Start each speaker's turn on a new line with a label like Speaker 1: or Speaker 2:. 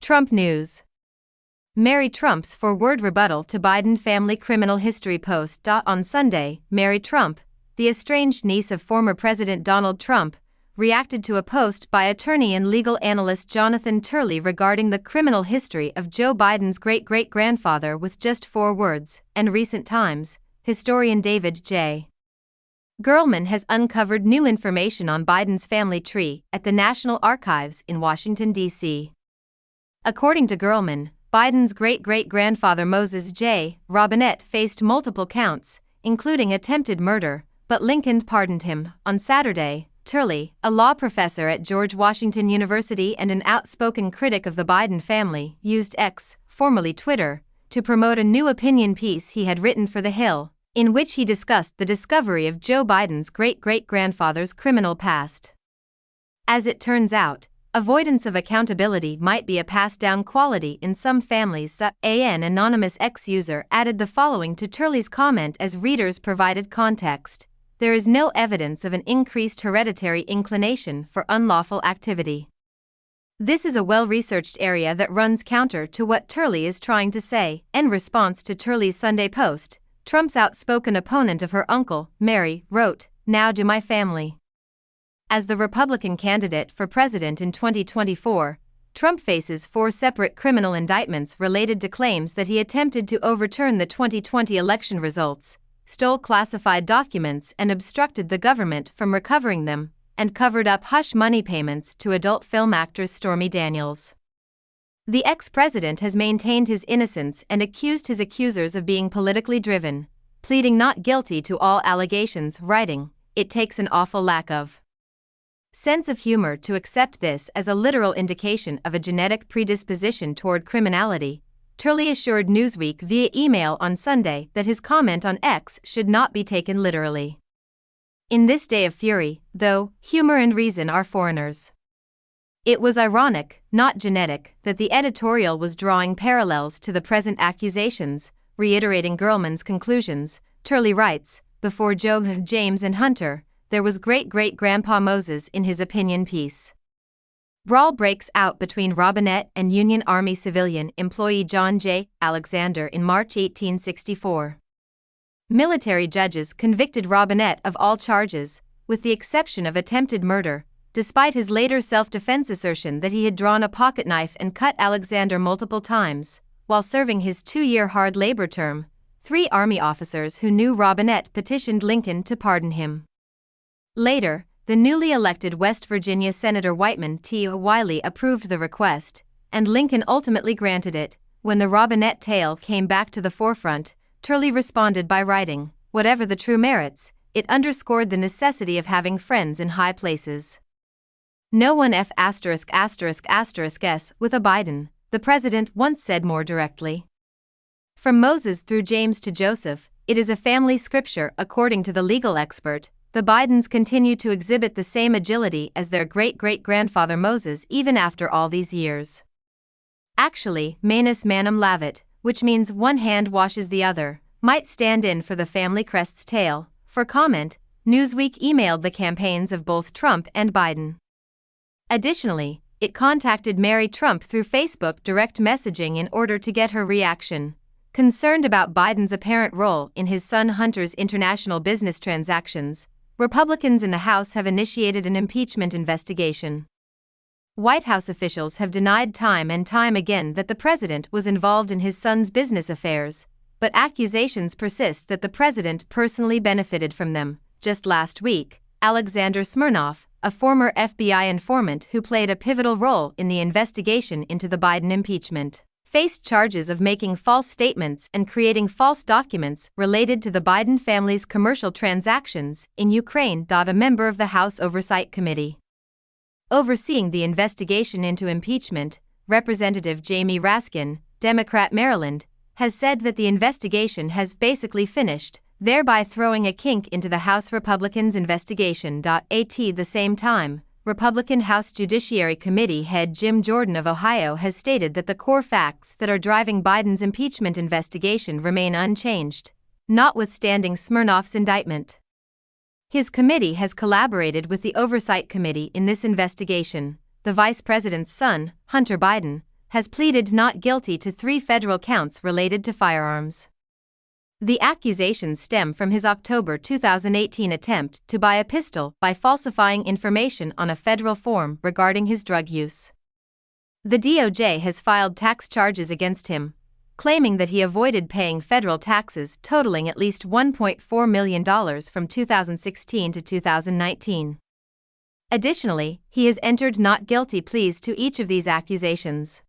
Speaker 1: Trump news. Mary Trump's four-word rebuttal to Biden family criminal history post. On Sunday, Mary Trump, the estranged niece of former President Donald Trump, reacted to a post by attorney and legal analyst Jonathan Turley regarding the criminal history of Joe Biden's great-great-grandfather with just 4 words, and recent times. Historian David J. Gerlman has uncovered new information on Biden's family tree at the National Archives in Washington, D.C. According to Gerlman, Biden's great-great-grandfather Moses J. Robinette faced multiple counts, including attempted murder, but Lincoln pardoned him. On Saturday, Turley, a law professor at George Washington University and an outspoken critic of the Biden family, used X, formerly Twitter, to promote a new opinion piece he had written for The Hill, in which he discussed the discovery of Joe Biden's great-great-grandfather's criminal past. As it turns out, avoidance of accountability might be a passed-down quality in some families. An anonymous X user added the following to Turley's comment as readers provided context: there is no evidence of an increased hereditary inclination for unlawful activity. This is a well-researched area that runs counter to what Turley is trying to say. In response to Turley's Sunday post, Trump's outspoken opponent of her uncle, Mary, wrote, "Now do my family." As the Republican candidate for president in 2024, Trump faces 4 separate criminal indictments related to claims that he attempted to overturn the 2020 election results, stole classified documents and obstructed the government from recovering them, and covered up hush money payments to adult film actress Stormy Daniels. The ex-president has maintained his innocence and accused his accusers of being politically driven, pleading not guilty to all allegations, writing, "It takes an awful lack of sense of humor to accept this as a literal indication of a genetic predisposition toward criminality." Turley assured Newsweek via email on Sunday that his comment on X should not be taken literally. In this day of fury, though, humor and reason are foreigners. It was ironic, not genetic, that the editorial was drawing parallels to the present accusations, reiterating Gerlman's conclusions. Turley writes, "Before Joe, James and Hunter, there was great-great-grandpa Moses in his opinion piece." Brawl breaks out between Robinette and Union Army civilian employee John J. Alexander in March 1864. Military judges convicted Robinette of all charges, with the exception of attempted murder, despite his later self-defense assertion that he had drawn a pocketknife and cut Alexander multiple times. While serving his 2-year hard labor term, 3 Army officers who knew Robinette petitioned Lincoln to pardon him. Later, the newly elected West Virginia Senator Whitman T. Wiley approved the request, and Lincoln ultimately granted it. When the Robinette tale came back to the forefront, Turley responded by writing, "Whatever the true merits, it underscored the necessity of having friends in high places. No one f*** s with a Biden," the president once said more directly. From Moses through James to Joseph, it is a family scripture. According to the legal expert, the Bidens continue to exhibit the same agility as their great-great-grandfather Moses even after all these years. Actually, manus manum lavit, which means one hand washes the other, might stand in for the family crest's tail. For comment, Newsweek emailed the campaigns of both Trump and Biden. Additionally, it contacted Mary Trump through Facebook direct messaging in order to get her reaction. Concerned about Biden's apparent role in his son Hunter's international business transactions, Republicans in the House have initiated an impeachment investigation. White House officials have denied time and time again that the president was involved in his son's business affairs, but accusations persist that the president personally benefited from them. Just last week, Alexander Smirnov, a former FBI informant who played a pivotal role in the investigation into the Biden impeachment, faced charges of making false statements and creating false documents related to the Biden family's commercial transactions in Ukraine. A member of the House Oversight Committee overseeing the investigation into impeachment, Representative Jamie Raskin, Democrat Maryland, has said that the investigation has basically finished, thereby throwing a kink into the House Republicans' investigation. At the same time, Republican House Judiciary Committee head Jim Jordan of Ohio has stated that the core facts that are driving Biden's impeachment investigation remain unchanged, notwithstanding Smirnov's indictment. His committee has collaborated with the Oversight Committee in this investigation. The vice president's son, Hunter Biden, has pleaded not guilty to 3 federal counts related to firearms. The accusations stem from his October 2018 attempt to buy a pistol by falsifying information on a federal form regarding his drug use. The DOJ has filed tax charges against him, claiming that he avoided paying federal taxes totaling at least $1.4 million from 2016 to 2019. Additionally, he has entered not guilty pleas to each of these accusations.